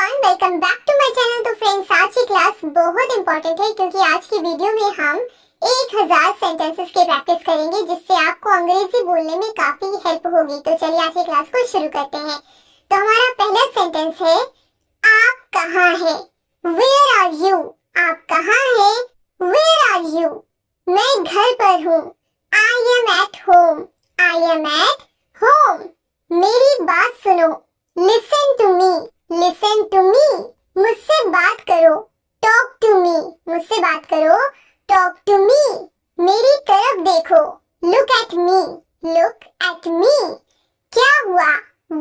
Everyone, welcome back to my channel. तो friends, आज की क्लास बहुत इंपॉर्टेंट है क्योंकि आज की वीडियो में हम 1000 सेंटेंसेस की प्रैक्टिस करेंगे जिससे आपको अंग्रेजी बोलने में काफी हेल्प होगी। तो चलिए आज की क्लास को शुरू करते हैं। तो हमारा पहला सेंटेंस है, आप कहाँ हैं? Where are you? आप कहाँ हैं? Where are you? मैं घर पर हूँ। I am at home. I am at home. मेरी बात सुनो। Listen to me. Listen to me. मुझसे बात करो। Talk to me. मुझसे बात करो। Talk to me. मेरी तरफ देखो। Look at me. Look at me. क्या हुआ?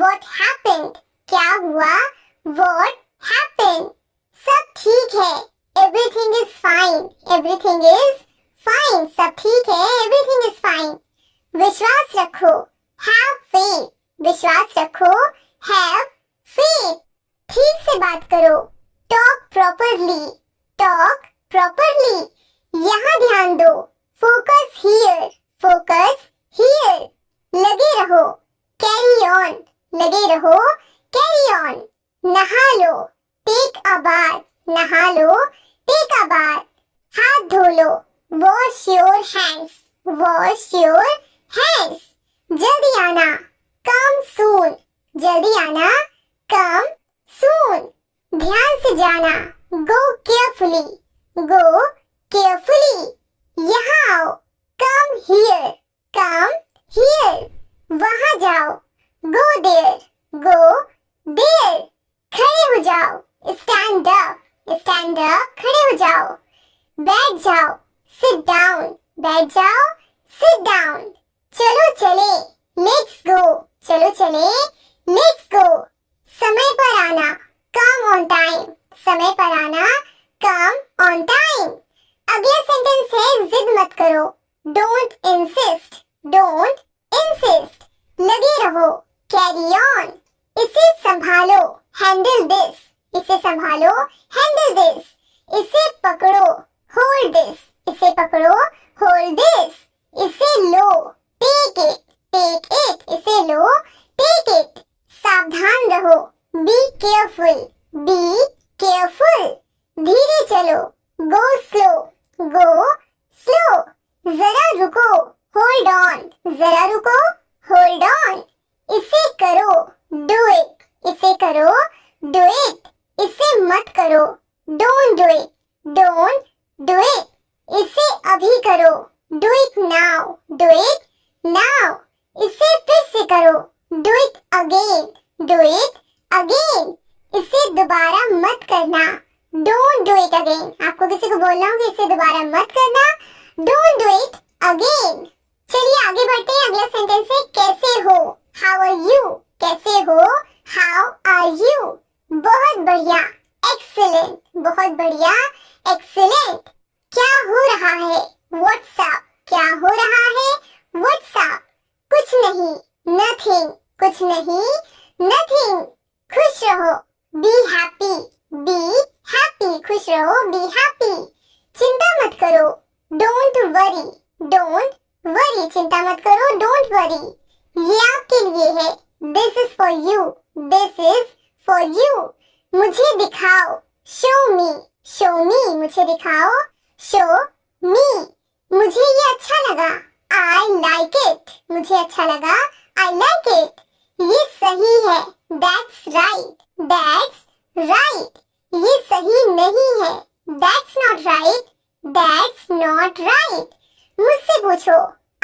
What happened? क्या हुआ? What happened? सब ठीक है। Everything is fine. Everything is fine. सब ठीक है। Everything is fine. विश्वास रखो। Have faith. विश्वास रखो। Have faith. ठीक से बात करो। Talk properly. Talk properly. यहाँ ध्यान दो। Focus here. Focus here. लगे रहो। Carry on. लगे रहो। Carry on. नहा लो। Take a bath. नहा लो। Take a bath. हाथ धो लो। Wash your hands. Wash your hands. जल्दी आना। Come soon. जल्दी आना। Come soon. ध्यान से जाना। Go carefully. Go carefully. यहाँ आओ। Come here. Come here. वहाँ जाओ। Go there. Go there. खड़े हो जाओ। Stand up. Stand up. खड़े हो जाओ। बैठ जाओ। Sit down. बैठ जाओ। Sit down. चलो चले। Let's go. चलो चले। Let's go. समय पर आना। Come on time. समय पर आना। Come on time. अगला सेंटेंस है, जिद मत करो। Don't insist. Don't insist. लगे रहो। Carry on. इसे संभालो। Handle this. इसे संभालो। Handle this. इसे पकड़ो। Hold this. इसे पकड़ो। Hold this. इसे लो। Take it. Take it. इसे लो। Take it. सावधान रहो। Be careful. Be careful. धीरे चलो। Go slow. Go slow. जरा रुको। Hold on. जरा रुको। Hold on. इसे करो। Do it. इसे करो। Do it. इसे मत करो। Don't do it. Don't do it. इसे अभी करो। Do it now. Do it now. इसे फिर से करो। Do it again. Do it again. इसे दोबारा मत करना। Don't do it again. आपको किसी को बोलना हो कि इसे दोबारा मत करना। Don't do it again. चलिए आगे बढ़ते हैं। अगला सेंटेंस है, कैसे हो? How are you? कैसे हो? How are you? बहुत बढ़िया। Excellent. बहुत बढ़िया। Excellent. क्या हो रहा है? What's up? क्या हो रहा है? What's up? कुछ नहीं। Nothing. कुछ नहीं। Nothing. खुश रहो। Be happy. Be happy. खुश रहो। Be happy. चिंता मत करो। Don't worry. Don't worry. चिंता मत करो। Don't worry. ये आपके लिए है। This is for you. This is for you. मुझे दिखाओ। Show me. Show me. मुझे दिखाओ। Show me. मुझे ये अच्छा लगा। I like it. मुझे अच्छा लगा। I like it. ये सही है। That's right. That's right. ये सही नहीं है। That's not right. That's not right. मुझसे पूछो।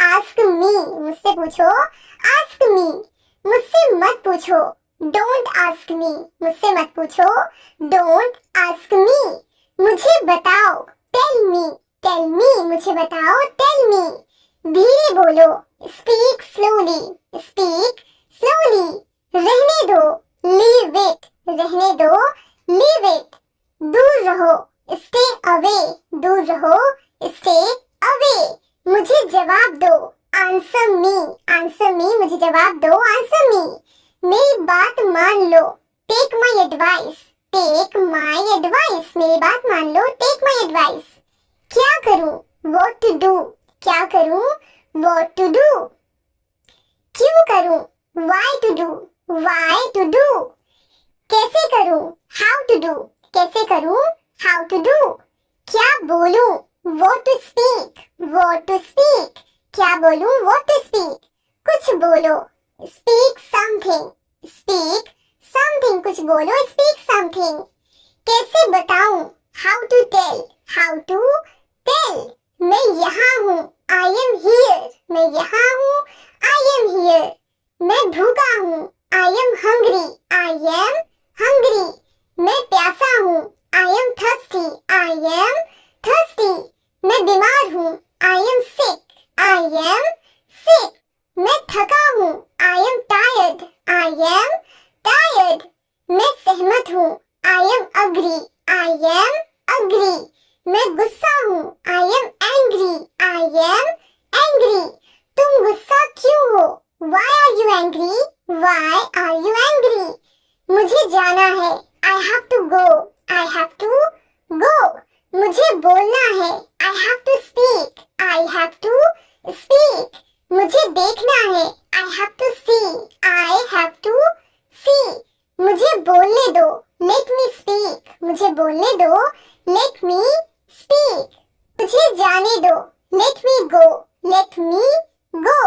Ask me. मुझसे पूछो। Ask me. मुझसे मत पूछो। Don't ask me. मुझसे मत पूछो। Don't ask me. मुझे बताओ। Tell me. Tell me. मुझे बताओ। Tell me. धीरे बोलो। Speak slowly. Speak slowly. रहने दो। Leave it. रहने दो। Leave it. दूर रहो। Stay away. दूर रहो। Stay away. मुझे जवाब दो। Answer me. Answer me. मुझे जवाब दो। Answer me. मेरी बात मान लो। Take my advice. Take my advice. मेरी बात मान लो। Take my advice. क्या करूं? What to do? क्या करूं? What to do? क्यों करूं? Why to do? Why to do? कैसे करूं? हाउ टू डू, कैसे करूं, हाउ टू डू। क्या बोलूं, what to speak, what to speak, क्या बोलूं, व्हाट टू स्पीक। कुछ बोलो, स्पीक समथिंग, स्पीक समथिंग, कुछ बोलो, स्पीक समथिंग। कैसे बताऊं, how to tell, how to tell. मैं यहाँ हूँ, आई एम हियर, मैं यहाँ हूँ, आई एम हियर। मैं भूखा हूँ, I am hungry, I am hungry. मैं प्यासा हूँ, I am thirsty, I am thirsty. मैं बीमार हूँ, I am sick, I am sick. मैं थका हूँ, I am tired, I am tired. मैं सहमत हूँ, I am agree, I am agree. मैं गुस्सा हूँ, I am angry, I am angry. तुम गुस्सा क्यों हो, why are you angry, why are you angry. मुझे जाना है, I have to go, I have to go. मुझे बोलना है, I have to speak, I have to speak. मुझे देखना है, I have to see, I have to सी। मुझे बोलने दो, लेट मी स्पीक, मुझे बोलने दो, लेट मी स्पीक। मुझे जाने दो, लेट मी गो, लेट मी गो।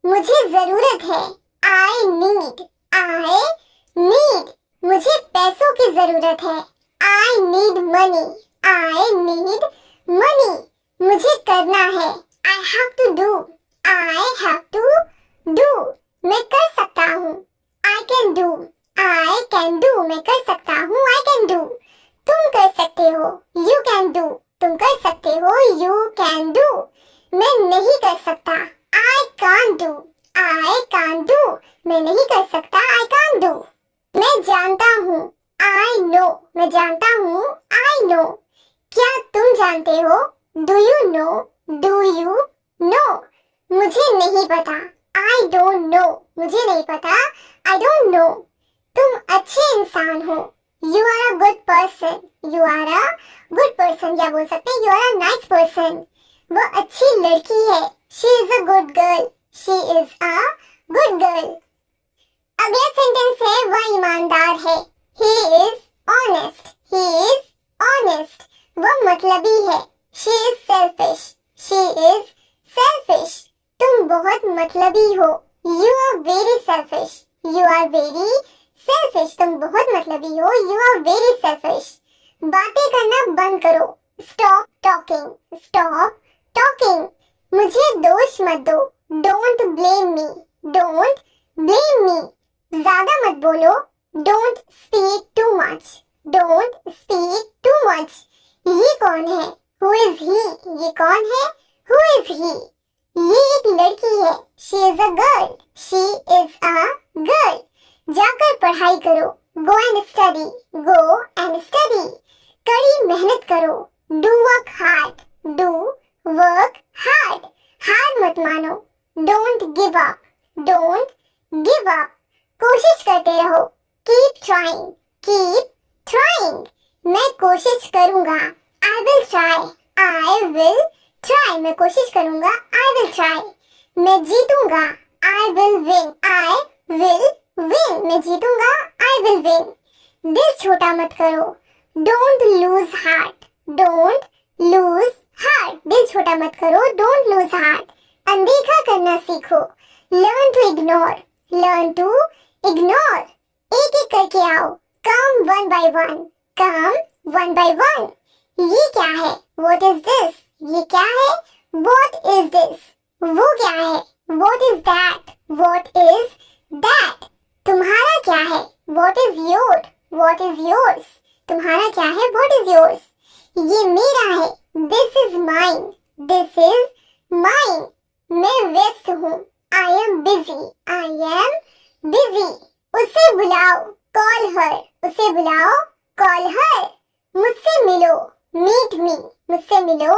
मुझे जरूरत है, आई नीड, आई नीड। मुझे पैसों की जरूरत है, I need money, I need money. मुझे करना है, I have to do, I have to do. मैं कर सकता हूँ, I can do, I can do. मैं कर सकता हूँ, आई कैन डू। तुम कर सकते हो, यू कैन डू, तुम कर सकते हो, यू कैन डू। मैं नहीं कर सकता, I can't do, I can't do. मैं नहीं कर सकता, आई कांट डू। मैं जानता हूँ, आई नो, मैं जानता हूँ, आई नो। क्या तुम जानते हो, do you no, do you no. मुझे नहीं पता, आई डोंट नो, मुझे नहीं पता, आई डोंट नो। तुम अच्छे इंसान हो, you are a good person, you are a good person. या बोल सकते हैं you are a nice person. वो अच्छी लड़की है, she is a good girl, she is a good girl. अगला सेंटेंस है, वह ईमानदार है, he is honest, he is honest. वो मतलबी है, she is selfish, she is selfish. तुम बहुत मतलबी हो, you are very selfish, you are very selfish. तुम बहुत मतलबी हो, यू आर वेरी सेल्फिश। बातें करना बंद करो, स्टॉप टॉकिंग, स्टॉप टॉकिंग। मुझे दोष मत दो, don't blame me, don't blame me. ज्यादा मत बोलो, don't speak to much, don't speak too much. ये कौन है, हु इज ही, ये कौन है, हु इज ही। ये एक लड़की है, she is a girl, she is a girl. जाकर पढ़ाई करो, go and study, go and study. कड़ी मेहनत करो, do work hard, do work hard. हार मत मानो, don't give up, don't give up. कोशिश करते रहो, कीप ट्राइंग, कीप ट्राइंग। मैं कोशिश करूंगा, I will try, I will try. मैं कोशिश करूंगा, आई विल ट्राई। मैं जीतूंगा, I will win, I will win. मैं जीतूंगा, आई विल विन। दिल छोटा मत करो, don't lose heart, don't lose heart. दिल छोटा मत करो, डोंट लूज हार्ट। अनदेखा करना सीखो, learn to ignore, learn to ignore. एक एक करके आओ, come one by one, come one by one. ये क्या है, व्हाट इज दिस, ये क्या है, व्हाट इज दिस। वो क्या है, what is that, what is that. तुम्हारा क्या है, what is your, what is yours. तुम्हारा क्या है, व्हाट इज योर्स। ये मेरा है, this is mine, this is mine. मैं व्यस्त हूँ, I am busy, I am busy. उसे बुलाओ, कॉल हर, उसे बुलाओ, कॉल हर। मुझसे मिलो, मीट मी, मुझसे मिलो,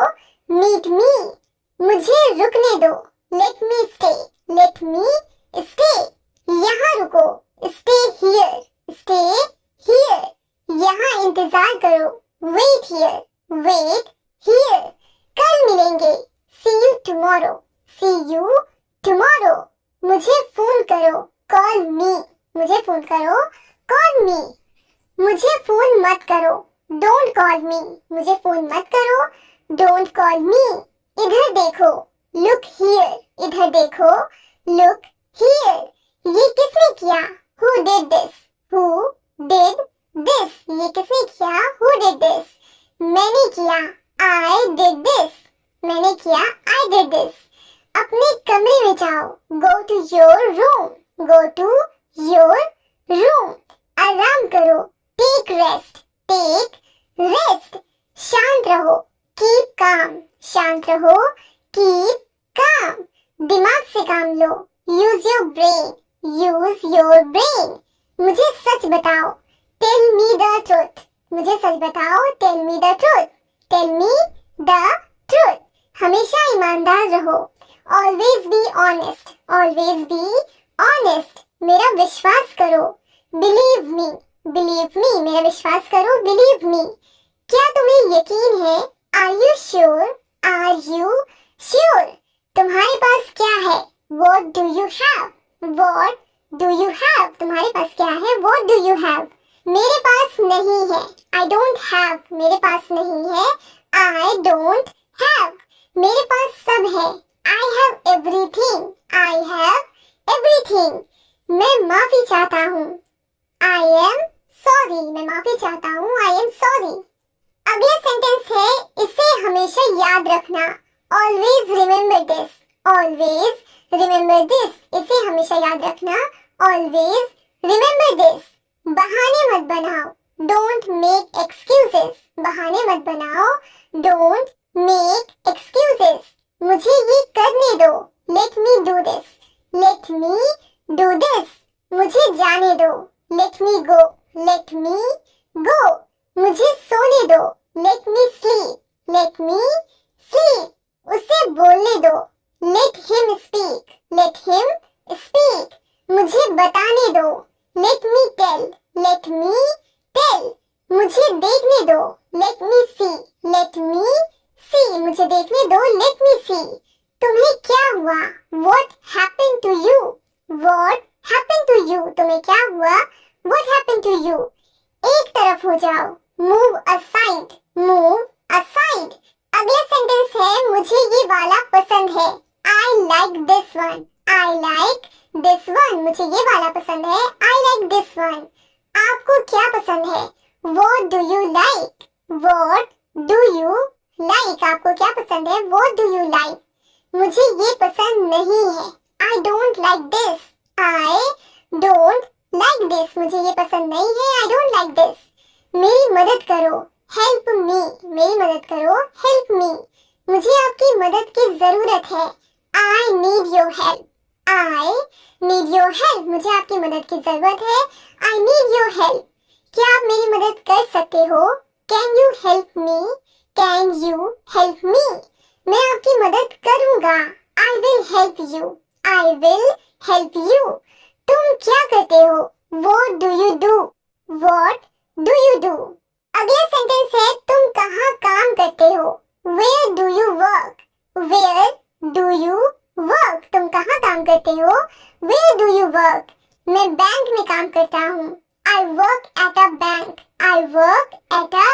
मीट मी। मुझे रुकने दो, let me stay, let me stay. यहाँ रुको, स्टे हियर, स्टे हियर। यहाँ इंतजार करो, वेट हियर, वेट हियर। कल मिलेंगे, see you tomorrow, see you tomorrow. मुझे फोन करो, कॉल मी, मुझे फोन करो, कॉल मी। मुझे फोन मत करो, डोंट कॉल मी। मुझे फोन मत करो, डोंट कॉल मी। इधर देखो, लुक हियर। इधर देखो, लुक हियर। ये किसने किया? Who did this? Who did this? ये किसने किया? Who did this? मैंने किया, आई डिड दिस। मैंने किया, आई डिड दिस। अपने कमरे में जाओ, go to your room. Go to your room. आराम करो, टेक रेस्ट। Take rest. शांत रहो, कीप काम। शांत रहो, कीप काम। दिमाग से काम लो, use your brain. Use your brain. मुझे सच बताओ, टेल मी द ट्रुथ। मुझे सच बताओ, tell me the truth. Tell me the truth. हमेशा ईमानदार रहो, always be honest. Always be honest. मेरा विश्वास करो, बिलीव मी। Believe me. मेरा विश्वास करो, बिलीव मी। क्या तुम्हें यकीन है? Are you sure? Are you sure? तुम्हारे पास क्या है? What do you have? What do you have? तुम्हारे पास क्या है? What do you have? मेरे पास नहीं है, I don't have। मेरे पास नहीं है, I don't have। मेरे पास सब है, I have everything। I have everything। मैं माफी चाहता हूँ, I am sorry। मैं माफी चाहता हूँ, I am sorry। अगला सेंटेंस है, इसे हमेशा याद रखना। Always remember this। Always remember this। इसे हमेशा याद रखना, always remember this। बहाने मत बनाओ, don't make excuses। बहाने मत बनाओ, don't make excuses। मुझे ये करने दो, let me do this। let me do this। मुझे जाने दो, let me go। let me go। मुझे सोने दो, let me sleep। let me sleep। उसे बोलने दो, let him speak। let him speak। मुझे बताने दो, let me tell। let me tell। मुझे देखने दो, let me see। let me see। मुझे देखने दो, let me see। तुम्हें क्या हुआ? what happened to you? what happened to you? तुम्हें क्या हुआ? what happened to you? एक तरफ हो जाओ, move aside। move aside। अगला सेंटेंस है, मुझे ये वाला पसंद है। I like this one। I like this one। मुझे ये वाला पसंद है, I like this one। आपको क्या पसंद है? What do you like? What do you like? आपको क्या पसंद है? What do you like? मुझे ये पसंद नहीं है, I don't like this। I don't like this। मुझे ये पसंद नहीं है, I don't like this। मेरी मदद करो, help me। मेरी मदद करो, help me। मुझे आपकी मदद की जरूरत है, I need your help। I need your help। मुझे आपकी मदद की जरूरत है, I need your help। क्या आप मेरी मदद कर सकते हो? Can you help me? Can you help me? मैं आपकी मदद करूंगा, I will help you। I will help you। तुम क्या करते हो? What do you do? What do you do? अगला सेंटेंस है, तुम कहाँ काम करते हो? Where do you work? Where do you work? तुम कहाँ काम करते हो? Where do you work? मैं बैंक में काम करता हूँ, I work at a bank। I work at a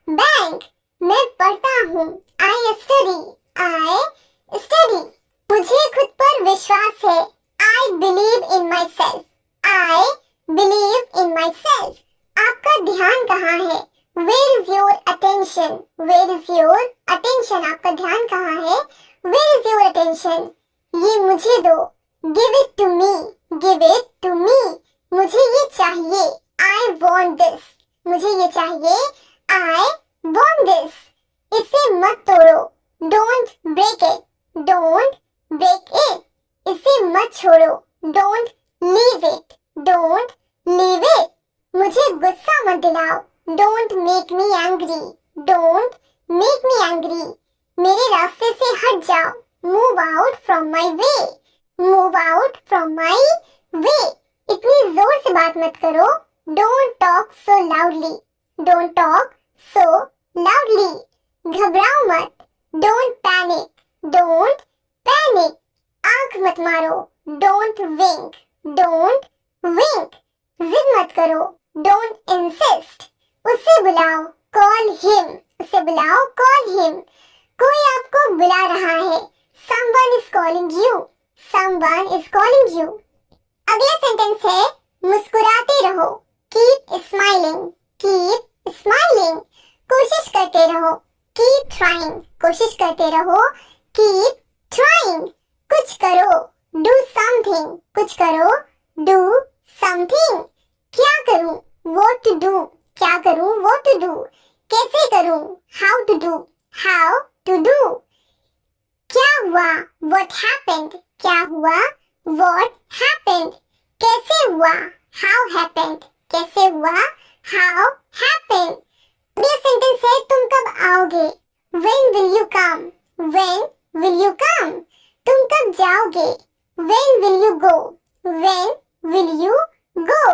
bank। मैं पढ़ता हूँ, I study। I study। मुझे खुद पर विश्वास है, I believe in myself। I believe in myself। आपका ध्यान कहाँ है? Where is your attention? Where is your attention? आपका ध्यान कहाँ है? Where is your attention? ये मुझे दो, give it to me। give it to me। मुझे ये चाहिए, I want this। मुझे ये चाहिए, I want this। इसे मत तोड़ो, don't break it। don't break it। इसे मत छोड़ो, don't leave it। don't leave it। मुझे गुस्सा मत दिलाओ, don't make me angry। don't make me angry। मेरे रास्ते से हट जाओ, move out from my way। move out from my way। इतनी जोर से बात मत करो, don't talk so loudly। don't talk so loudly। घबराओ मत, don't panic। don't panic। आंख मत मारो, don't wink। don't wink। जिद मत करो, डोंट इंसिस्ट, उसे बुलाओ, कॉल हिम, उसे बुलाओ, कॉल हिम, कोई आपको बुला रहा है, someone is calling you, someone is calling you. अगला सेंटेंस है मुस्कुराते रहो, कीप स्माइलिंग, कीप स्माइलिंग, कोशिश करते रहो, कीप ट्राइंग, कोशिश करते रहो, कीप ट्राइंग, कुछ करो, डू समथिंग, कुछ करो, डू समथिंग, क्या करूं, व्हाट टू डू, क्या करूं, व्हाट टू डू, कैसे करूं, how to do, how to do, क्या हुआ, व्हाट हैपेंड, क्या हुआ, व्हाट हैपेंड, कैसे हुआ, हाउ हैपेंड, कैसे हुआ, हाउ हैपेंड। अगला सेंटेंस है तुम कब आओगे, when will you come, when will you come, तुम कब जाओगे, when will you go, when will you go,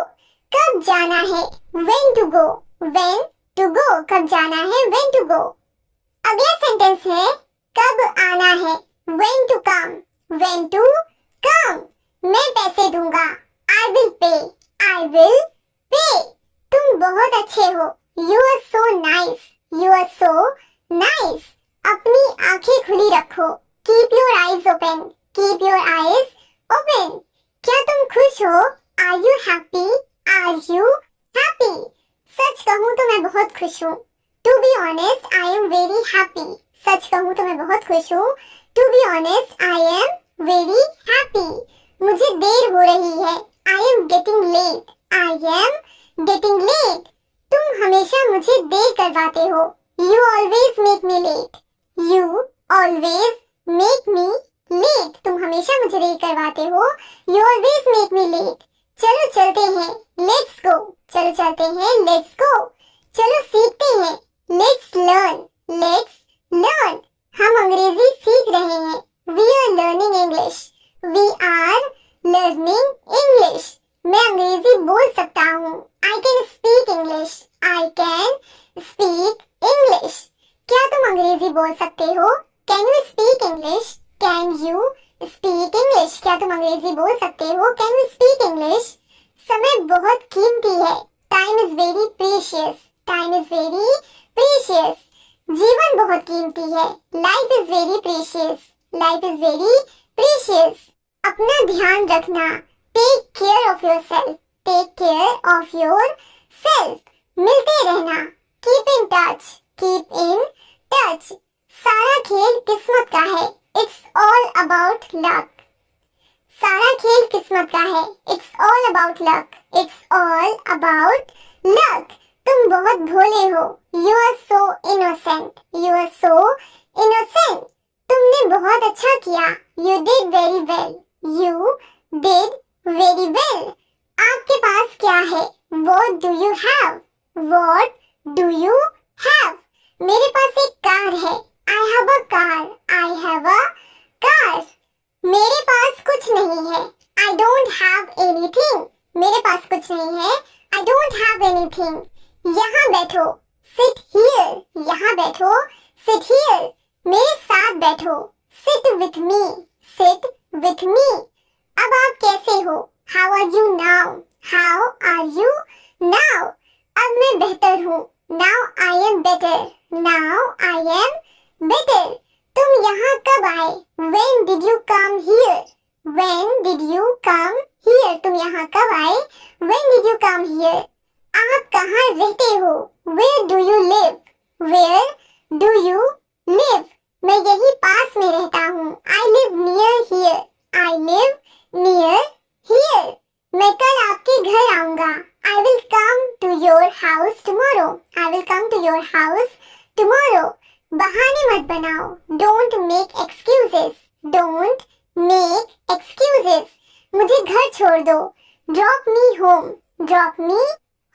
कब जाना है, when to go, when to go, कब जाना है, व्हेन टू गो। अगला सेंटेंस है कब आना है, when to come, when to come, मैं पैसे दूंगा, I will pay, I will pay, तुम बहुत अच्छे हो, you are so nice, you are so nice, अपनी आंखें खुली रखो, keep your eyes open, keep your eyes open, क्या तुम खुश हो, are you happy, are you happy, सच कहूँ तो मैं बहुत खुश हूँ, to be honest I am very happy, सच कहूँ तो मैं बहुत खुश हूँ, to be honest I am very happy, मुझे देर हो रही है, I am getting late, I am getting late, तुम हमेशा मुझे देर करवाते हो, you always make me late, you always make me late, तुम हमेशा मुझे देर करवाते हो, you always make me late, चलो चलते हैं, लेट्स गो, चलो चलते हैं, लेट्स गो, चलो सीखते हैं, लेट्स लर्न, लेट्स लर्न, हम अंग्रेजी सीख रहे हैं, we are learning English, we are learning English, मैं अंग्रेजी बोल सकता हूँ, I can speak English, I can speak English, क्या तुम अंग्रेजी बोल सकते हो, can you speak English, can you speak English, क्या तुम अंग्रेजी बोल सकते हो, कैन यू स्पीक इंग्लिश। समय बहुत कीमती है, time is very precious, time is very precious, जीवन बहुत कीमती है, life is very precious, life is very precious, अपना ध्यान रखना, take care of yourself, take care of yourself, मिलते रहना, keep in touch, keep in touch, सारा खेल किस्मत का है, इट्स ऑल अबाउट लक, सारा खेल किस्मत का है, it's all about luck, it's all about luck, तुम बहुत भोले हो, you are so innocent, you are so innocent, तुमने बहुत अच्छा किया, you did very well, you did very well, आपके पास क्या है, what do you have, what do you have, मेरे पास एक कार है, I have a car, I have a car, मेरे पास कुछ नहीं है, आई डोंट हैव एनीथिंग, मेरे पास कुछ नहीं है, आई डोंट हैव एनीथिंग, यहाँ बैठो, सिट हियर, यहाँ बैठो, सिट हियर, मेरे साथ बैठो, sit with me, sit with me, अब आप कैसे हो, how are you now, how are you now, अब मैं बेहतर हूँ, now I am better, now I am better, तुम यहाँ कब आए, when did you come here, when did you come here, तुम यहाँ कब आए, when did you come here, आप कहाँ रहते हो, where do you live, where do you live, मैं यही पास में रहता हूँ, I live near here, I live near here, मैं कल आपके घर आऊंगा, I will come to your house tomorrow, I will come to your house tomorrow, बहाने मत बनाओ, don't make excuses, don't make excuses, मुझे घर छोड़ दो, drop me home, drop me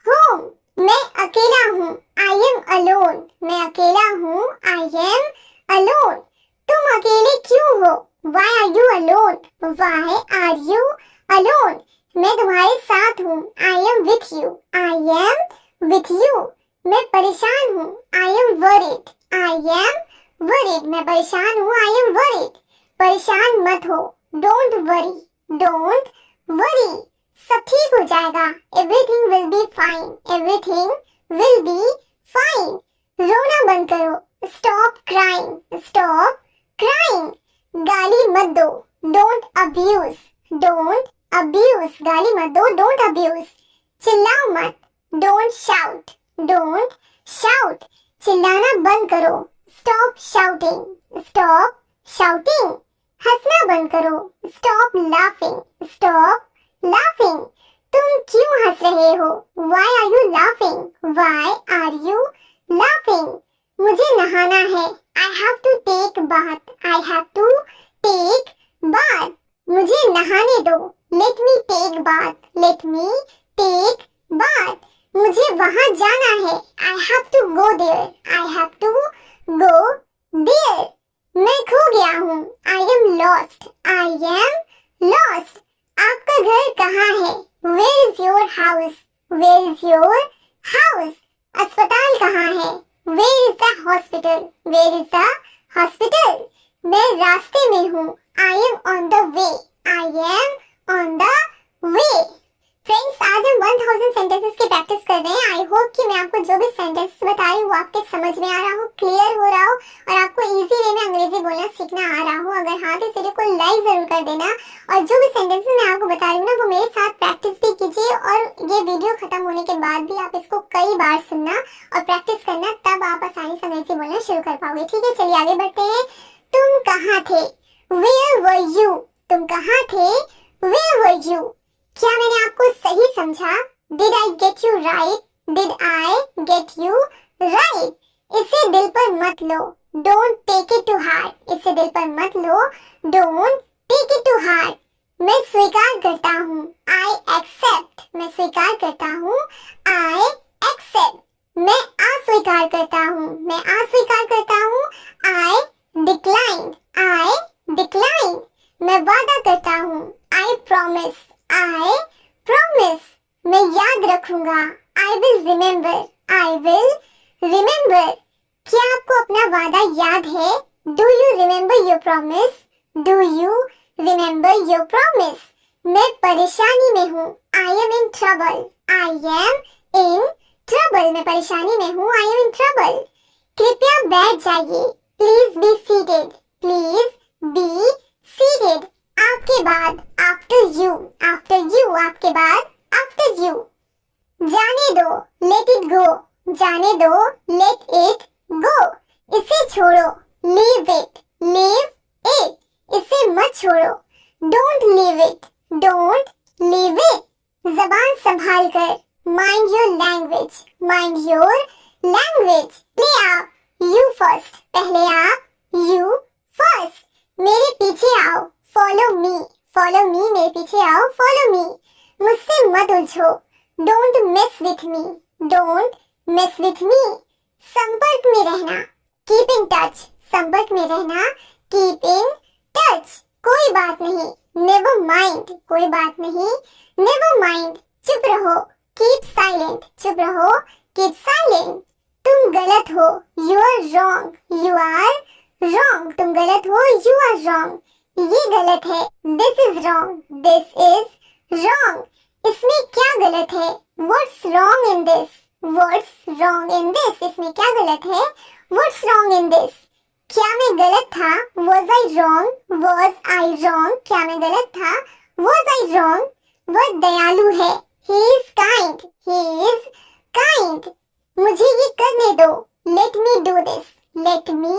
home, मैं अकेला हूँ, आई एम अलोन, मैं अकेला हूँ, आई एम अलोन, तुम अकेले क्यों हो, why are you alone, why are you alone, मैं तुम्हारे साथ हूँ, I am with you, I am with you, मैं परेशान हूँ, I am worried, I am worried, मैं परेशान हूँ, आई एम वरीड, परेशान मत हो, डोंट वरी, डोंट वरी, सब ठीक हो जाएगा। Everything will be fine, everything will be fine. रोना बंद करो, स्टॉप क्राइंग, स्टॉप क्राइंग। गाली मत दो, डोंट अब्यूज, डोंट अब्यूज। गाली मत दो, डोंट अब्यूज। चिल्लाओ मत, डोंट शाउट, डोंट शाउट। चिल्लाना बंद करो, स्टॉप शाउटिंग, स्टॉप शाउटिंग। हंसना बंद करो, स्टॉप लाफिंग, स्टॉप लाफिंग। तुम क्यों हंस रहे हो? Why are you laughing? Why are you laughing? मुझे नहाना है, I have to take bath, I have to take bath। मुझे नहाने दो, let me take bath, let me take bath। मुझे वहां जाना है, I have to go there, I have to go there। मैं खो गया हूँ, I am lost, I am lost। आपका घर कहाँ है? Where is your house? Where is your house? अस्पताल कहाँ है? Where is the hospital? Where is the hospital? मैं रास्ते में हूँ, I am on the way, I am on the way। Friends, आज हम 1000 सेंटेंसेस की प्रैक्टिस कर रहे हैं। आई होप कि मैं आपको जो भी सेंटेंसेस बता रही हूँ वो आपके समझ में आ रहा हो, क्लियर हो रहा हो और आपको इजी वे में अंग्रेजी बोलना सीखना आ रहा हो। अगर हाँ तो इस वीडियो को लाइक जरूर कर देना और जो भी सेंटेंसेस मैं आपको बता रही हूँ ना वो मेरे साथ प्रैक्टिस भी कीजिए और ये वीडियो खत्म होने के बाद भी आप इसको कई बार सुनना और प्रैक्टिस करना, तब आप आसानी से अंग्रेजी बोलना शुरू कर पाओगे। ठीक है, चलिए आगे बढ़ते हैं। तुम कहाँ थे? Where were you? तुम कहाँ थे? Where were you? क्या मैंने आपको सही समझा? Did I get you right? Did I get you right? इसे दिल पर मत लो, Don't take it to heart। इसे दिल पर मत लो, Don't take it to heart। मैं स्वीकार करता हूँ, I accept। मैं स्वीकार करता हूँ, I accept। मैं अस्वीकार करता हूँ, मैं अस्वीकार करता हूँ, I decline, I decline। मैं वादा करता हूँ, I promise, I promise। मैं याद रखूंगा, I will remember, I will remember। क्या आपको अपना वादा याद है? Do you remember your promise? Do you remember your promise? मैं परेशानी में हूँ, I am in trouble, I am in trouble। मैं परेशानी में हूँ, I am in trouble। कृपया बैठ जाइए, Please be seated, please be seated। आपके बाद, after you, after you। आपके बाद, after you। जाने दो, let it go, जाने दो, let it go। इसे छोड़ो, leave it, leave it। इसे मत छोड़ो, don't leave it, don't leave it। जबान संभाल कर, mind your language, mind your language। ले आप, you first। पहले आप, you first। मेरे पीछे आओ, follow me, follow me। मेरे पीछे आओ, follow me। मुझसे मत उलझो, don't mess with me, don't mess with me। संपर्क में रहना, keep in touch। संपर्क में रहना, keep in touch। कोई बात नहीं, never mind। कोई बात नहीं, never mind। चुप रहो, keep silent। चुप रहो, keep silent। तुम गलत हो, you are wrong, you are wrong। तुम गलत हो, you are wrong। ये गलत है, this is wrong, this is wrong। इसमें क्या गलत है? What's wrong in this? What's wrong in this? इसमें क्या गलत है? What's wrong in this? क्या मैं गलत था? Was I wrong? Was I wrong? क्या मैं गलत था? Was I wrong? वह दयालु है, he is kind, he is kind। मुझे ये करने दो, let me do this, let me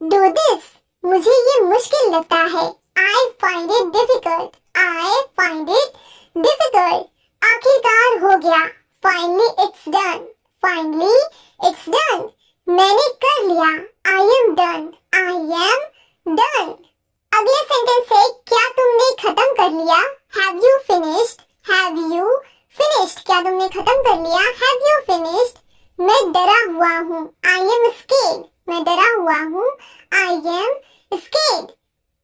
do this। मुझे ये मुश्किल लगता है, I find it difficult, I find it difficult। आखिरकार हो गया, finally it's done, finally it's done। मैंने कर लिया, I am done, I am done। अगला सेंटेंस है, क्या तुमने खत्म कर लिया? Have you finished? Have you finished? क्या तुमने खत्म कर लिया? Have you finished? मैं डरा हुआ हूँ, I am scared। मैं डरा हुआ हूँ, I am scared।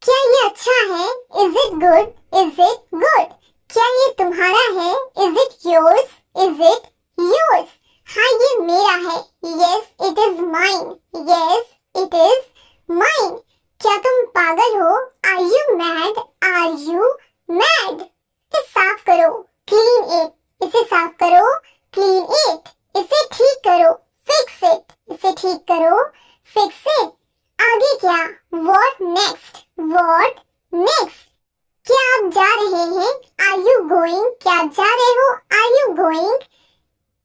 क्या ये अच्छा है? Is it good? Is it good? क्या ये तुम्हारा है? Is it yours? Is it yours? हाँ ये मेरा है, Yes it is mine, Yes it is mine। क्या तुम पागल हो? Are you mad? Are you mad? साफ करो, क्लीन इट, इसे साफ करो, क्लीन इट, इसे ठीक करो, फिक्स इट, इसे ठीक करो, फिक्स इट। आगे क्या? What next, what next. क्या आप जा रहे हैं? आर यू गोइंग, क्या आप जा रहे हो? Are you going?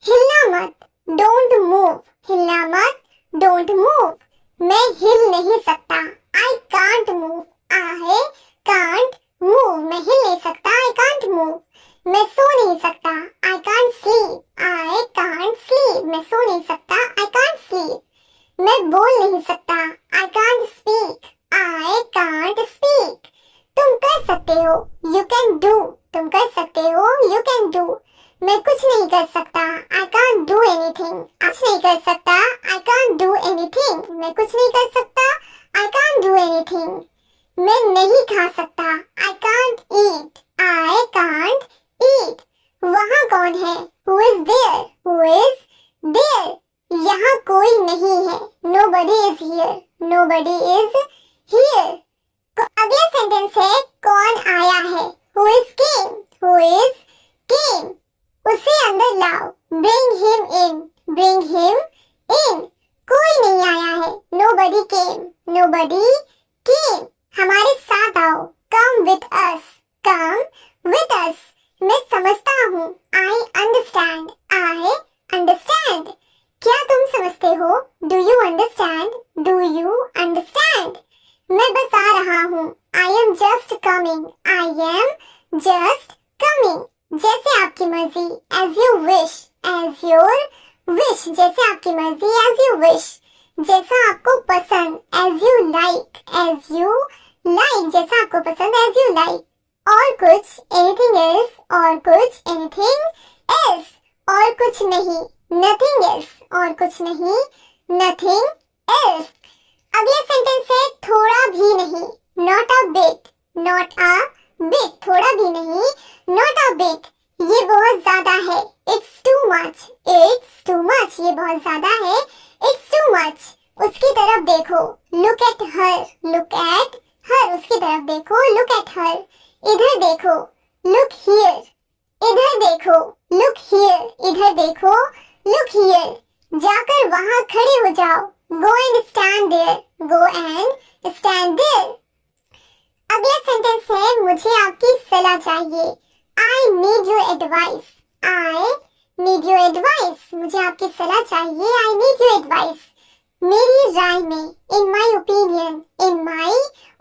हिलना मत, डोंट मूव, हिलना मत, डोंट मूव। मैं हिल नहीं सकता, I can't move, I can't move, मैं हिल नहीं सकता, आई कांट मूव। मैं सो नहीं सकता, I can't sleep, I can't sleep, मैं सो नहीं सकता, आई कांट स्लीप। मैं बोल नहीं सकता, I can't speak, I can't speak. तुम कर सकते हो, यू कैन डू, तुम कर सकते हो, यू कैन डू। मैं कुछ नहीं कर सकता, आई कांट डू एनीथिंग, कुछ नहीं कर सकता, आई कांट डू एनीथिंग, मैं कुछ नहीं कर सकता, आई कांट डू एनीथिंग। मैं नहीं खा सकता, I can't eat, I can't eat. वहाँ कौन है? Who is there, who is there. यहाँ कोई नहीं है, nobody is here, nobody is here। अगला सेंटेंस है कौन आया है? Who is came, who is came। उसे अंदर लाओ, bring him in, bring him in। कोई नहीं आया है, nobody came, nobody came। हमारे साथ आओ, come with us, come with us। मैं समझता हूँ, I understand, I understand। क्या तुम समझते हो? Do you understand, do you understand। मैं बस आ रहा हूँ, I am just coming, I am just coming। जैसे आपकी मर्जी, as you wish, as your wish, जैसे आपकी मर्जी, as you wish। जैसा आपको पसंद, as you like, as you like, जैसा आपको पसंद, as you like। और कुछ, anything else, और कुछ, anything else, और कुछ नहीं, nothing else, और कुछ नहीं, nothing else। अगला सेंटेंस है थोड़ा भी नहीं, not a bit, not a bit, थोड़ा भी नहीं, not a bit। ये बहुत ज्यादा है, it's too much, it's too much, ये बहुत ज्यादा है, it's too much। उसकी तरफ देखो, look at her, look at her, उसकी तरफ देखो, look at her। इधर देखो, look here, इधर देखो, look here, इधर देखो, look here। जाकर वहां खड़े हो जाओ, go and stand there, go and stand there। अगला सेंटेंस है मुझे आपकी सलाह चाहिए, I need your advice, I need your advice, मुझे आपकी सलाह चाहिए, I need your advice। मेरी राय में, in my opinion, in my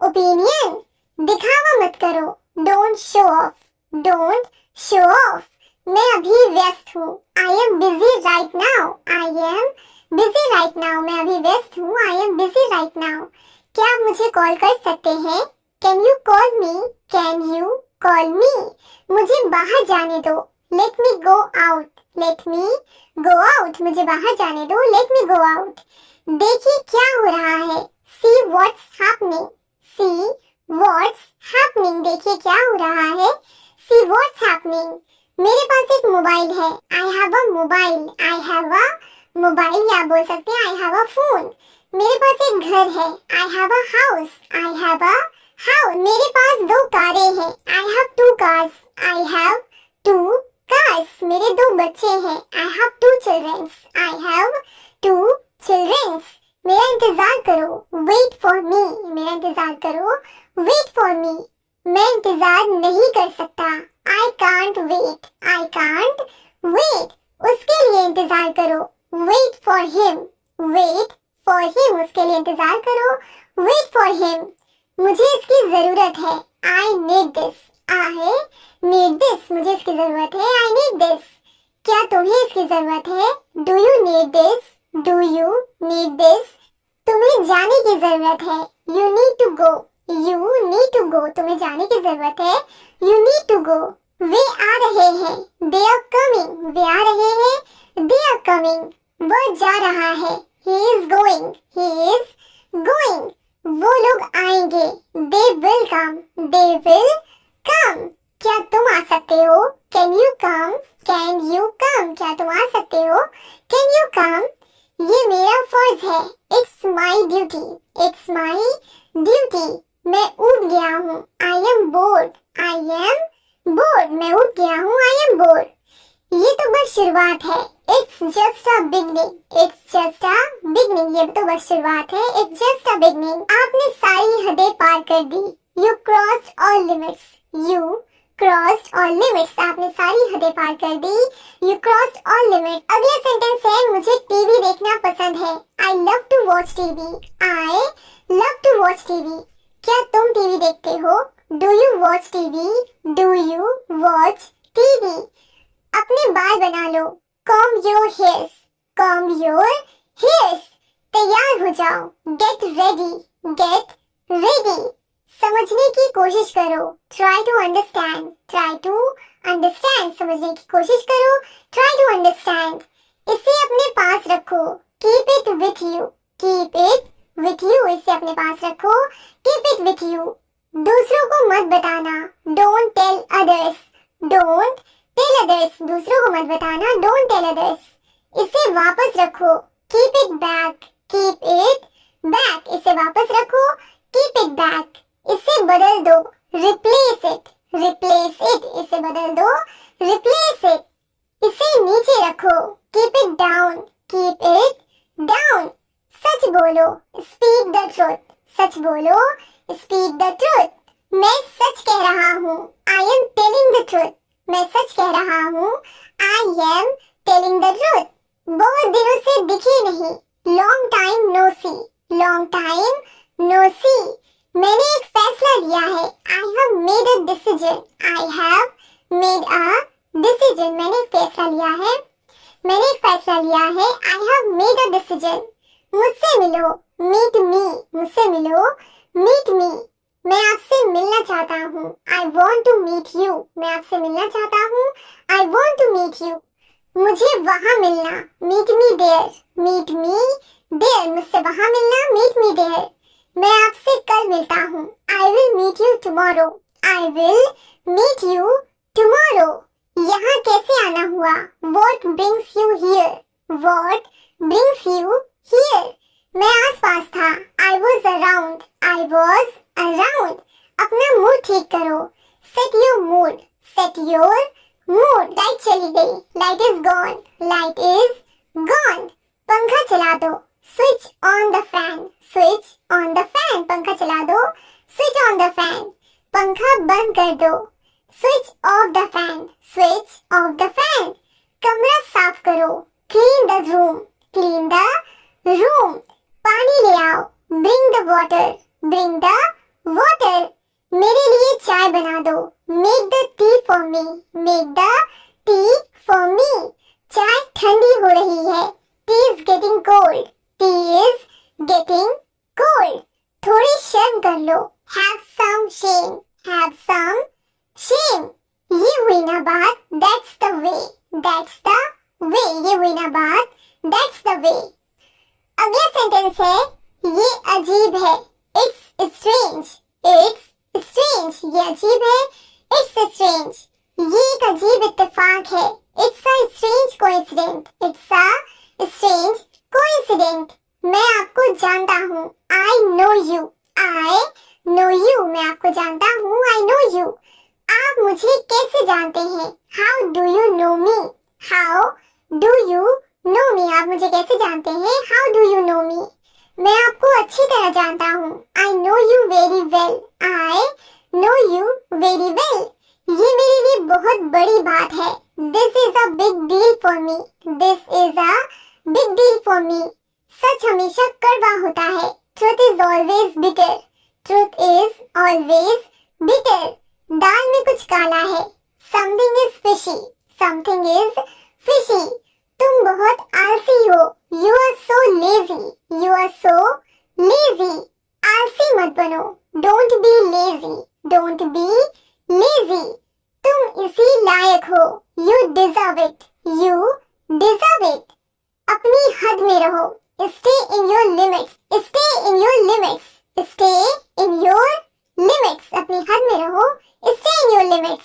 opinion। दिखावा मत करो, don't show off, don't show off। मैं अभी व्यस्त हूँ, I am busy right now, I am busy right now, मैं अभी व्यस्त हूँ, I am busy right now। क्या आप मुझे कॉल कर सकते हैं? Can you call me, can you call me। मुझे बाहर जाने दो, let me go out, let me go out, मुझे बाहर जाने दो, let me go out। देखिए क्या हो रहा है, see what's happening, see what's happening, देखिए क्या हो रहा है, see what's happening। मेरे पास एक मोबाइल है, I have a mobile, I have a mobile, या बोल सकते हैं I have a phone। मेरे पास एक घर है, I have a house, I have a house। मेरे पास दो कारें हैं, I have two cars, I have two cars। मेरे दो बच्चे हैं, I have two children, I have two children। मेरा इंतजार करो, wait for me, मेरा इंतजार करो, wait for me। मैं इंतजार नहीं कर सकता, I can't wait, I can't wait। उसके लिए इंतजार करो, wait for him, wait for him, उसके लिए इंतजार करो, wait for him। मुझे इसकी जरूरत है, I need this, I need this, मुझे इसकी जरूरत है, I need this। क्या तुम्हें इसकी जरूरत है? Do you need this, do you need this। तुम्हें जाने की जरूरत है, you need to go, you need to go, तुम्हें जाने की जरूरत है, you need to go। वे आ रहे हैं, they are coming, वे आ रहे हैं, they are coming। वह जा रहा है, he is going, he is going। वो लोग आएंगे, they will come, they will come। क्या तुम आ सकते हो? Can you come, can you come, क्या तुम आ सकते हो? Can you come। ये मेरा फर्ज है, it's my duty, it's my duty। मैं ऊब गया हूँ, I am bored, I am board, मैं उठ गया हूँ, आई एम बोर्ड। ये तो बस शुरुआत है, it's just a beginning, it's just a beginning, ये तो बस शुरुआत है, इट्स जस्ट अ बिगनिंग। आपने सारी हदें पार कर दी, you crossed all limits, you crossed all limits, आपने सारी हदें पार कर दी, यू क्रॉस्ड ऑल लिमिट। अगला सेंटेंस है, मुझे टीवी देखना पसंद है, I love to watch TV, I love to watch TV. क्या तुम टीवी देखते हो? Do you watch TV, do you watch TV. अपने बाल बना लो, comb your hairs, comb your hairs. तैयार हो जाओ, गेट रेडी, गेट रेडी। समझने की कोशिश करो, try to understand, try to understand, समझने की कोशिश करो, ट्राई टू अंडरस्टैंड। इसे अपने पास रखो, keep it with you, keep it with you, इसे अपने पास रखो, कीप इट विथ यू। दूसरों को मत बताना, don't tell others, don't tell others, दूसरों को मत बताना, डोंट टेल अदर्स। इसे वापस रखो, keep it back, keep it back, इसे वापस रखो, कीप इट बैक। इसे बदल दो, रिप्लेस इट, रिप्लेस इट, इसे बदल दो, रिप्लेस इट। इसे नीचे रखो, keep it down, keep it down. सच बोलो, स्पीक द ट्रुथ, सच बोलो, स्पीक द ट्रुथ। मैं सच कह रहा हूँ, I am telling the truth, मैं सच कह रहा हूँ, I am telling the truth. बहुत दिनों से दिखे नहीं, लॉन्ग टाइम नो सी, लॉन्ग टाइम नो सी। मैंने एक फैसला लिया है, I have made a decision, I have made a decision, मैंने एक फैसला लिया है, मैंने एक फैसला लिया है, I have made a decision. मुझसे मिलो, मीट मी, मुझसे मिलो, मीट मी। मैं आपसे मिलना चाहता हूँ, I want to meet you, मैं आपसे मिलना चाहता हूँ, I want to meet you. मुझे वहाँ मिलना, meet me there, meet me there, मुझसे वहाँ मिलना, मीट मी देयर। मैं आपसे कल मिलता हूँ, I will meet you tomorrow, I will meet you tomorrow. यहाँ कैसे आना हुआ, what brings you here, what brings you here. मैं आसपास था, I was around, I was around. अपना मूड ठीक करो, set your mood, set your mood. Light चली गई, light is gone, light is gone. पंखा चला दो, switch on the fan, switch on the fan, पंखा चला दो, स्विच ऑन द फैन। पंखा बंद कर दो, switch off the fan, switch off the fan. कमरा साफ करो, clean the room, clean the room. पानी ले आओ, bring the water, bring the water. मेरे लिए चाय बना दो, make the tea for me, make the tea for me. चाय ठंडी हो रही है, tea is getting cold, tea is getting cold. थोड़ी शर्म कर लो, have some shame, have some shame. ये हुई ना बात, that's the way, that's the way, ये हुई ना बात, दैट्स द वे। अगला सेंटेंस है, ये अजीब है, इट्स स्ट्रेंज, इट्स स्ट्रेंज, ये अजीब है, इट्स स्ट्रेंज। ये एक अजीब इत्तेफाक है, it's a strange coincident, it's a strange coincident. मैं आपको जानता हूँ, I know you, I know you, मैं आपको जानता हूँ, आई नो यू। आप मुझे कैसे जानते हैं, how do you know me, how do you know me. आप मुझे कैसे जानते हैं, how do you know me. मैं आपको अच्छी तरह जानता हूँ, I know you very well, I know you very well. ये मेरे लिए बहुत बड़ी बात है, this is a big deal for me, this is a big deal for me. सच हमेशा कड़वा होता है, truth is always bitter, truth is always bitter. दाल में कुछ काला है, something is fishy, something is fishy. तुम बहुत आलसी हो, you are so lazy, you are so lazy. आलसी मत बनो, don't be lazy, don't be lazy. तुम इसी लायक हो, you deserve it, you deserve it. अपनी हद में रहो, stay in your limits, stay in your limits, stay in your limits. अपनी हद में रहो, स्टे इन योर लिमिट्स।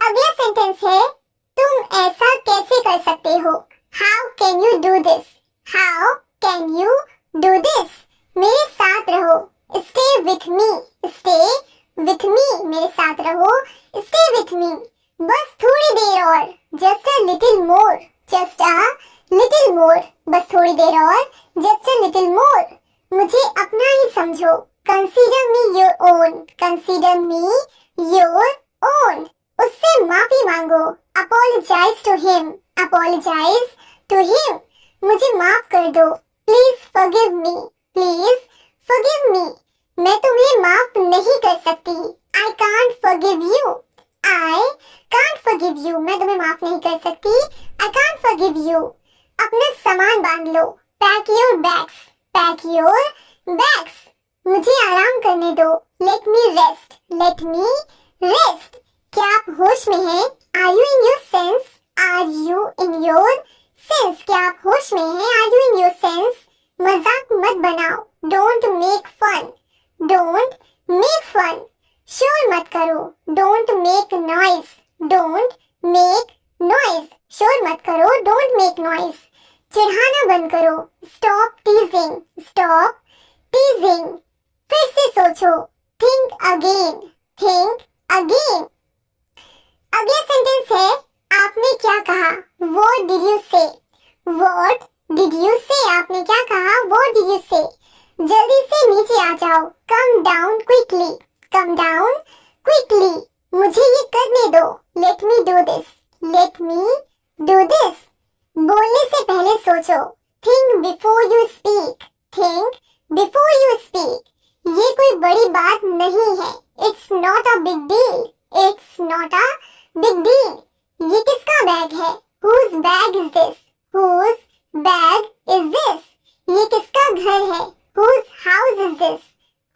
अगला सेंटेंस है, तुम ऐसा कैसे कर सकते हो, how can you do this, how can you do this. मेरे साथ रहो, stay with me, stay with me, मेरे साथ रहो, स्टे विथ मी, बस थोड़ी देर और, just a little more, just a little more, बस थोड़ी देर और, जस्ट अ लिटिल मोर, मुझे अपना ही समझो, consider me your own, consider me your own, उससे माफी मांगो, apologise to him, apologise to him, मुझे माफ कर दो, please forgive me, please forgive me, मैं तुम्हें माफ नहीं कर सकती, I can't forgive you, I can't forgive you, मैं तुम्हें माफ नहीं कर सकती, आई कांट फॉरगिव यू, अपना सामान बांध लो, pack your bags, pack your bags, मुझे आराम करने दो, let me rest, let me rest, क्या आप होश में हैं? Are you in your sense, are you in your sense, क्या आप होश में हैं? Are you in your sense, मजाक मत बनाओ, don't make fun, don't make fun, शोर मत करो, don't make noise, don't make noise, शोर मत करो, डोंट मेक नॉइज, चिढ़ाना बंद करो, स्टॉप टीजिंग, स्टॉप टीजिंग, फिर से सोचो, थिंक अगेन, थिंक अगेन, अगला सेंटेंस है, आपने क्या कहा, व्हाट डिड यू से, व्हाट डिड यू से, आपने क्या कहा, व्हाट डिड यू से, जल्दी से नीचे आ जाओ, come down quickly, come down quickly, मुझे ये करने दो, let me do this, let me do this, बोलने से पहले सोचो, think before you speak, think before you speak, ये कोई बड़ी बात नहीं है, it's not a big deal, it's not a big deal, ये किसका बैग है, whose bag is this, whose bag is this, ये किसका घर है, whose house is this,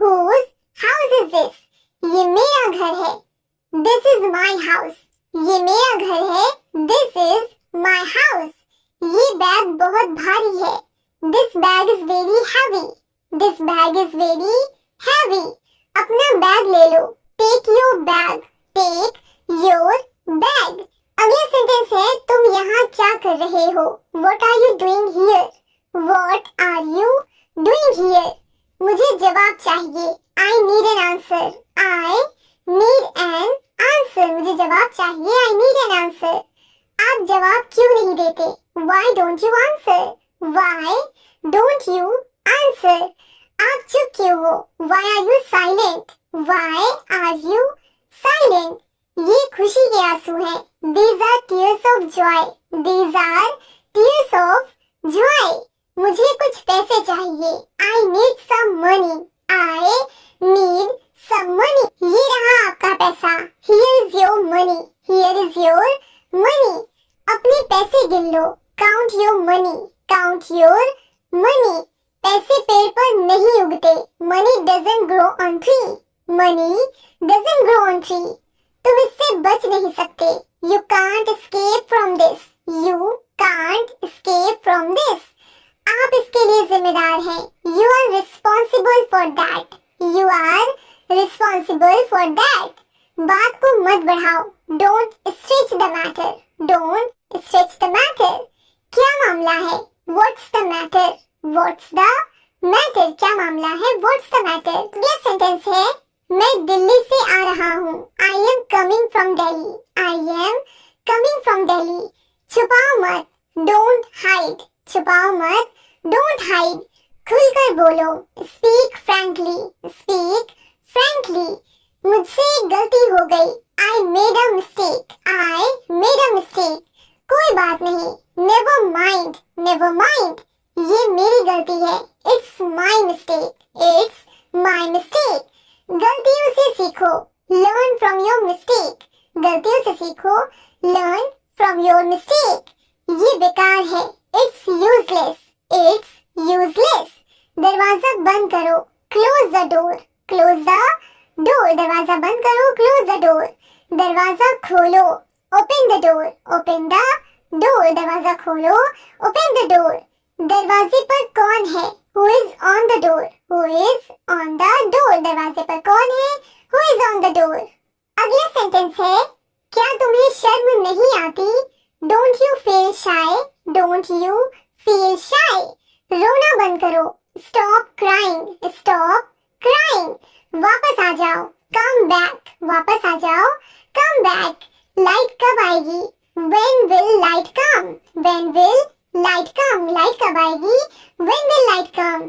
whose house is this, ये मेरा घर है, this is my house, ये मेरा घर है, this is my house, ये बैग बहुत भारी है, this bag is very heavy, this bag is very heavy, अपना बैग ले लो, take your bag, take your bag, अगला सेंटेंस है, तुम यहाँ क्या कर रहे हो, what are you doing here, what are you doing here, मुझे जवाब चाहिए, I need an answer, I need an answer, मुझे जवाब चाहिए, I need an answer, आप जवाब क्यों नहीं देते, why don't you answer, why don't you answer, आप चुप क्यों हो, why are you silent, why are you silent, ये खुशी के आंसू हैं, these are tears of joy, these are tears of joy, मुझे कुछ पैसे चाहिए, I need some money, I need some money, ये रहा आपका पैसा, here is your money, here is your money, अपने पैसे गिन लो, count your money, count your money, पैसे पेड़ पर नहीं उगते, money doesn't grow on tree, money doesn't grow on tree, तुम इससे बच नहीं सकते, you can't escape from this, you can't escape from this, आप इसके लिए जिम्मेदार हैं, you are responsible for that, you are responsible for that, बात को मत बढ़ाओ, don't stretch the matter, don't stretch the matter, क्या मामला है, what's the matter, what's the matter, क्या मामला है, what's the matter, अगला सेंटेंस है, मैं दिल्ली से आ रहा हूँ, I am coming from Delhi, I am coming from Delhi, छुपाओ मत, don't hide, छुपाओ मत, don't hide, खुलकर बोलो, speak frankly, speak frankly, मुझसे एक गलती हो गई, I made a mistake, I made a mistake, कोई बात नहीं, never mind, never mind, ये मेरी गलती है, it's my mistake, it's my mistake, गलतियों से सीखो, learn from your mistake, गलतियों से सीखो, learn from your mistake, ये बेकार है, it's useless, it's useless, दरवाजा बंद करो, close the door, close the door, दरवाजा बंद करो, close the door, दरवाजा खोलो, open the door, open the door, दरवाजा खोलो, open the door, दरवाजे पर कौन है, who is on the door, who is on the door, दरवाजे पर कौन है, who is on the door, अगला सेंटेंस है, क्या तुम्हें शर्म नहीं आती, don't you feel shy, don't you feel shy, रोना बंद करो, stop crying, stop crying, वापस आ जाओ, कम बैक, वापस आ जाओ, कम बैक। लाइट कब आएगी? When will light come? When will light come? Light कब आएगी? When will light come?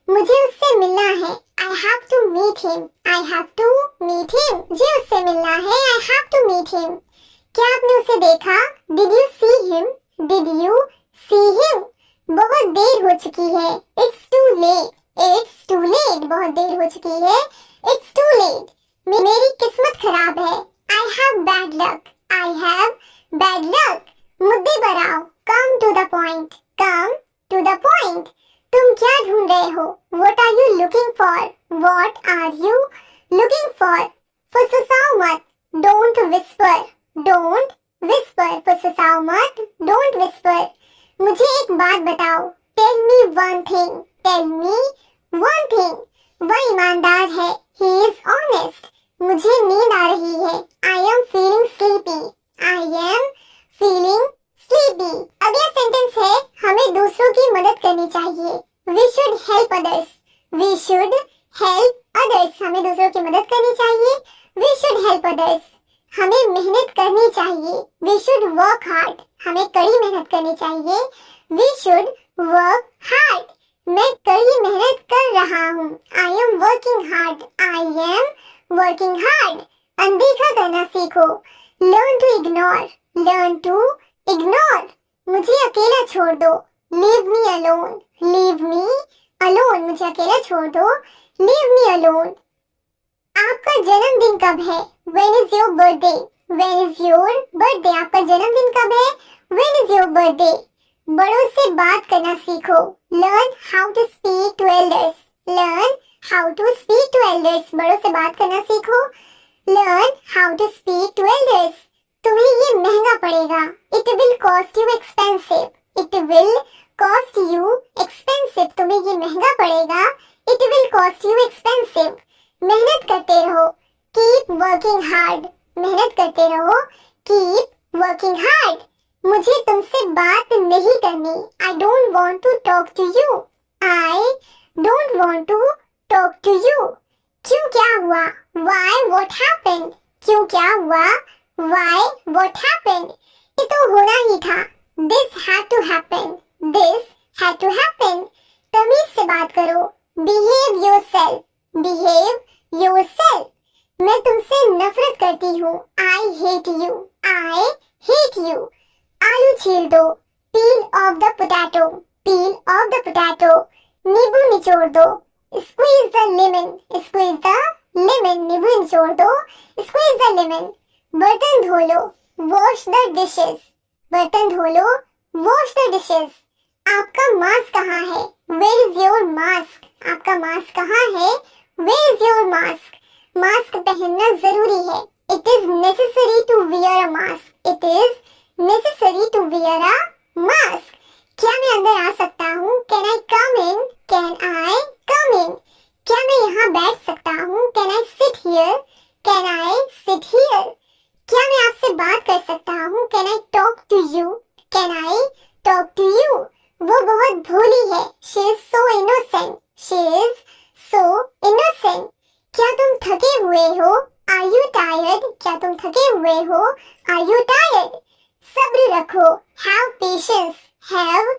मुझे उससे मिलना है। I have to meet him. I have to meet him. मुझे उससे मिलना है। I have to meet him. क्या आपने उसे देखा? Did you see him? Did you see him? बहुत देर हो चुकी है। It's too late. It's too late. बहुत देर हो चुकी है। It's too late. मेरी किस्मत खराब है। I have bad luck. I have bad luck. मुद्दे पर आओ। Come to the point. Come to the point. तुम क्या ढूंढ रहे हो? What are you looking for? What are you looking for? फुसफुसाओ मत। Don't whisper. Don't whisper. फुसफुसाओ मत। Don't whisper. मुझे एक बात बताओ। Tell me one thing. Tell me one thing. वह ईमानदार है। He is honest. मुझे नींद आ रही है। I am feeling sleepy. I am feeling sleepy. अगला सेंटेंस है हमें दूसरों की मदद करनी चाहिए। We should help others. We should help others. हमें दूसरों की मदद करनी चाहिए। We should help others. हमें मेहनत करनी चाहिए। We should work hard. हमें कड़ी मेहनत करनी चाहिए। We should work hard. मैं कड़ी मेहनत कर रहा हूँ। I am working hard. I am working hard. अनदेखा करना सीखो। Learn to ignore. Learn to ignore. मुझे अकेला छोड़ दो। Leave me alone. Leave me alone. मुझे अकेला छोड़ दो। Leave me alone. आपका जन्मदिन कब है? When is your birthday? When is your birthday? आपका जन्मदिन कब है? When is your birthday? बड़ों से बात करना सीखो। Learn how to speak to elders. Learn how to speak to elders. बड़ों से बात करना सीखो। Learn how to speak to elders. तुम्हें ये महंगा पड़ेगा। It will cost you expensive. It will cost you expensive. तुम्हें ये महंगा पड़ेगा। It will cost you expensive. मेहनत करते रहो। Keep working hard. मेहनत करते रहो। Keep working hard. मुझे तुमसे बात नहीं करनी। I don't want to talk to you. I don't want to talk to you. क्यों क्या हुआ? Why? What happened? क्यों क्या हुआ? Why? What happened? ये तो होना ही था। This had to happen. This had to happen. तमीज से बात करो। Behave yourself. Behave yourself. मैं तुमसे नफरत करती हूँ। I hate you. I hate you. आलू छील दो। Peel off the potato. Peel off the potato. नींबू निचोड़ दो। Squeeze the lemon. Squeeze the lemon. नींबू निचोड़ दो। Squeeze the lemon. बर्तन धो लो। Wash the dishes. बर्तन धो लो। Wash the dishes. आपका मास्क कहाँ है? Where is your mask? आपका मास्क कहाँ है? Where is your mask? Mask पहनना जरूरी है। It is necessary to wear a mask. It is necessary to wear a mask. क्या मैं अंदर आ सकता हूँ? Can I come in? Can I come in? क्या मैं यहाँ बैठ सकता हूँ? Can I sit here? Can I sit here? क्या मैं आपसे बात कर सकता हूँ? Can I talk to you? Can I talk to you? वो बहुत भोली है। She is so innocent. She is so innocent. क्या तुम थके हुए हो? Are you tired? क्या तुम थके हुए हो? Are you tired? सब्र रखो। Have patience. Have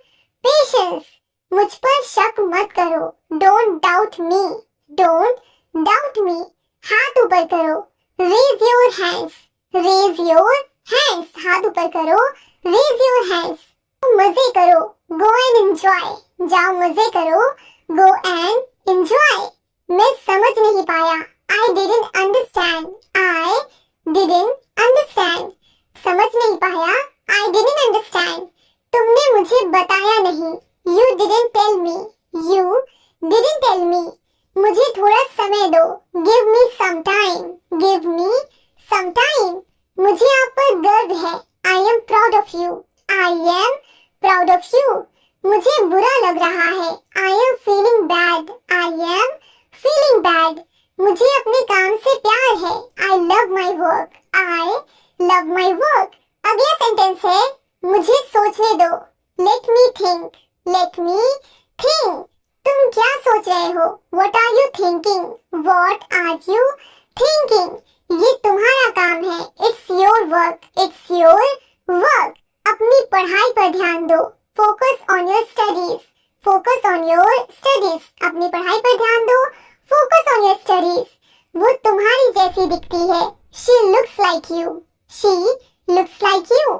patience. मुझ पर शक मत करो। Don't doubt me. Don't doubt me. हाथ ऊपर करो। Raise your hands. Raise your hands. हाथ ऊपर करो। Raise your hands. मजे करो। Go and enjoy. जाओ मजे करो। Go and enjoy. मैं समझ नहीं पाया। I didn't understand. I didn't understand. समझ नहीं पाया। I didn't understand. तुमने मुझे बताया नहीं। You didn't tell me. You didn't tell me. मुझे थोड़ा समय दो। Give me some time. Give me some time. मुझे आप पर गर्व है। I am proud of you. I am proud of you. मुझे बुरा लग रहा है। I am feeling bad. I am feeling bad. मुझे अपने काम से प्यार है। I love my work. I love my work. अगला सेंटेंस है मुझे सोचने दो। Let me think. Let me think. तुम क्या सोच रहे हो? What are you thinking? What are you thinking ये तुम्हारा काम है। It's your work, it's your work. अपनी पढ़ाई पर ध्यान दो। Focus on your studies, focus on your studies. अपनी पढ़ाई पर ध्यान दो, फोकस ऑन योर स्टडीज। वो तुम्हारी जैसी दिखती है। She looks like you, she looks like you.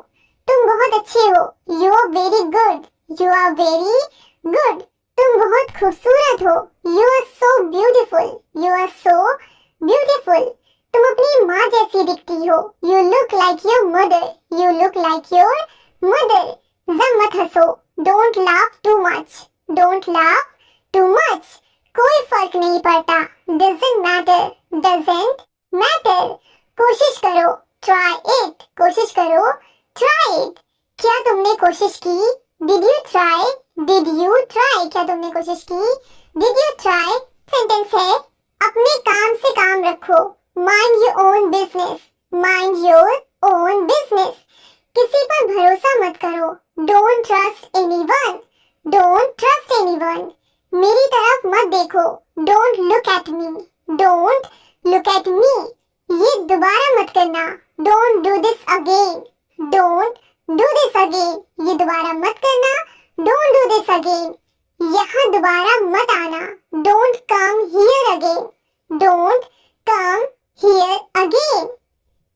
तुम बहुत अच्छे हो। You are very good, you are very good. तुम बहुत खूबसूरत हो। You are so beautiful, you are so beautiful. तुम अपनी माँ जैसी दिखती हो। You look like your mother, you look like your mother. जब मत हंसो। Don't laugh too much, don't laugh too much. कोई फर्क नहीं पड़ता। Doesn't matter, doesn't matter. कोशिश करो। ट्राई इट, कोशिश करो। Try it. क्या तुमने कोशिश की? Did you try, did you try. क्या तुमने कोशिश की? Did you try. सेंटेंस है अपने काम से काम रखो। Mind your own business, mind your own business. किसी पर भरोसा मत करो। Don't trust anyone, don't trust anyone. मेरी तरफ मत देखो। Don't look at me, don't look at मी। ये दोबारा मत करना। Don't do this again, don't do this again. ये दोबारा मत करना। Don't do this again. यहाँ दोबारा मत आना। Don't come here again, don't come here again.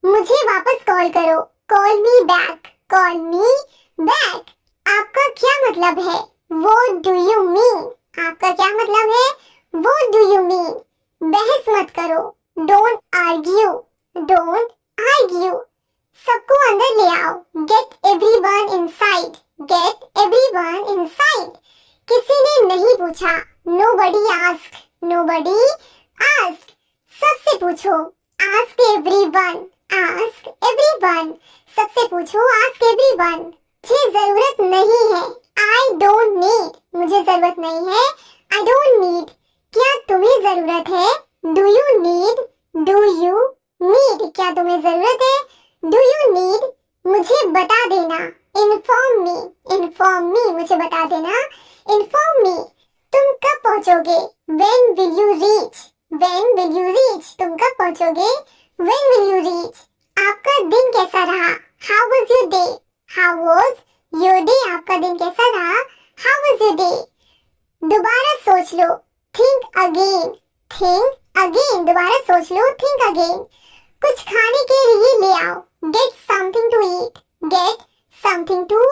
मुझे वापस कॉल करो। Call me back, call me back. आपका क्या मतलब है? What do you mean? आपका क्या मतलब है? What do you mean? बहस मत करो। Don't argue, don't argue। सबको अंदर ले आओ। Get everyone inside, get everyone inside। किसी ने नहीं पूछा। Nobody asked, nobody asked। सबसे पूछो। Ask everyone, ask everyone। सबसे पूछो। Ask everyone। मुझे जरूरत नहीं है। I don't need, मुझे जरूरत नहीं है। I don't need। क्या तुम्हें जरूरत है? Do you need, do you need। क्या तुम्हें जरूरत है? Do you need। मुझे बता देना। Inform me, inform me। मुझे बता देना। Inform me। तुम कब पहुंचोगे? When will you reach, when will you reach। तुम कब पहुंचोगे? When will you reach। आपका दिन कैसा रहा? How was your day, how was your day। आपका दिन कैसा रहा? How was your day। दोबारा सोच लो। Think again, think again। दोबारा सोच लो। Think again। कुछ खाने के लिए ले आओ। Get something to eat, get something to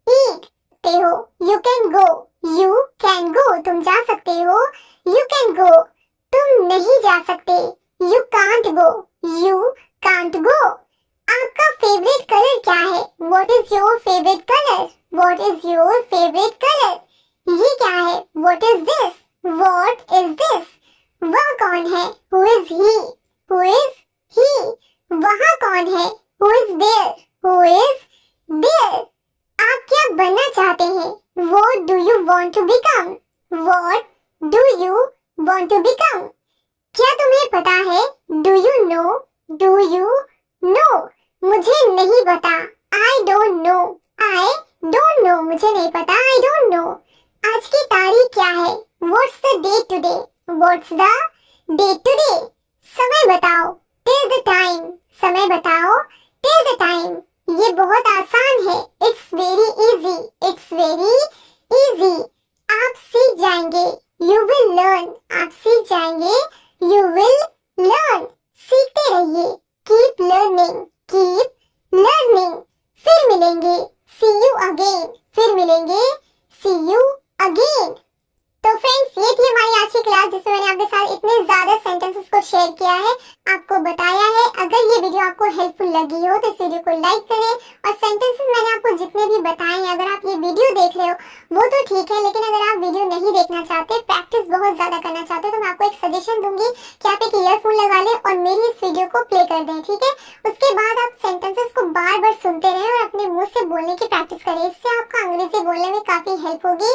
eat। ते हो। You can go, you can go। तुम जा सकते हो। You can go। तुम नहीं जा सकते। You can't go, you can't go। आपका फेवरेट कलर क्या है? What is your favorite color? What is your favorite color? ये क्या है? What is this? What is this? वह कौन है? Who is he? Who is he? वहाँ कौन है? Who is there? Who is there? आप क्या बनना चाहते हैं? What do you want to become? What do you want to become? क्या तुम्हें पता है? Do you know? Do you know? मुझे नहीं पता। I don't know, I don't know। मुझे नहीं पता। I don't know। आज की तारीख क्या है? What's the date today? What's the date today? समय बताओ। Tell the time। समय बताओ। Tell the time। ये बहुत आसान है। It's very easy, it's very easy। आप सीख जाएंगे। You will learn। आप सीख जाएंगे। You will learn। सीखते रहिए। Keep learning, keep learning। फिर मिलेंगे। See you again। फिर मिलेंगे। See you again। तो फ्रेंड्स ये थी हमारी आज की क्लास जिसमें मैंने आपके साथ इतने ज्यादा सेंटेंसेस को शेयर किया है, आपको बताया है। अगर ये वीडियो आपको हेल्पफुल लगी हो तो इस वीडियो को लाइक करें और सेंटेंसेस मैंने आपको जितने भी बताए हैं, अगर आप ये वीडियो देख रहे हो वो तो ठीक है, लेकिन अगर आप वीडियो नहीं देखना चाहते, प्रैक्टिस बहुत ज्यादा करना चाहते हो, तो मैं आपको एक सजेशन दूंगी कि आप एक ईयरफोन लगा लें और मेरी इस वीडियो को प्ले कर दें, ठीक है। उसके बाद आप सेंटेंसेस को बार बार सुनते रहें और अपने मुंह से बोलने की प्रैक्टिस करें। इससे आपको अंग्रेजी बोलने में काफी हेल्प होगी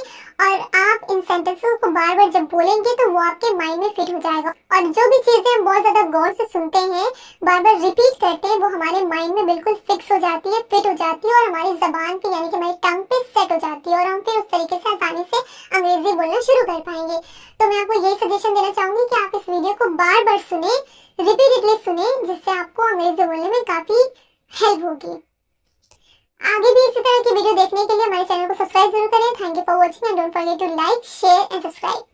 और आप इन सेंटेंसेस को बार बार जब बोलेंगे तो वो आपके माइंड में फिट हो जाएगा। और जो भी चीजें हम बहुत ज्यादा गौर से सुनते हैं, बार बार रिपीट करते हैं, वो हमारे माइंड में बिल्कुल फिक्स हो जाती है, फिट हो जाती है और हमारी जबान पे यानी कि हमारी टंग पे सेट हो जाती है और हम फिर उस तरीके से आसानी से अंग्रेजी बोलना शुरू कर पाएंगे। तो मैं मैं आपको यही सजेशन देना चाहूंगी कि आप इस वीडियो को बार बार सुने, रिपीटेडली सुने, जिससे आपको अंग्रेजी बोलने में काफी हेल्प होगी। आगे भी इसी तरह की वीडियो देखने के लिए हमारे चैनल को सब्सक्राइब जरूर करें। Thank you for watching and don't forget to like, share and subscribe.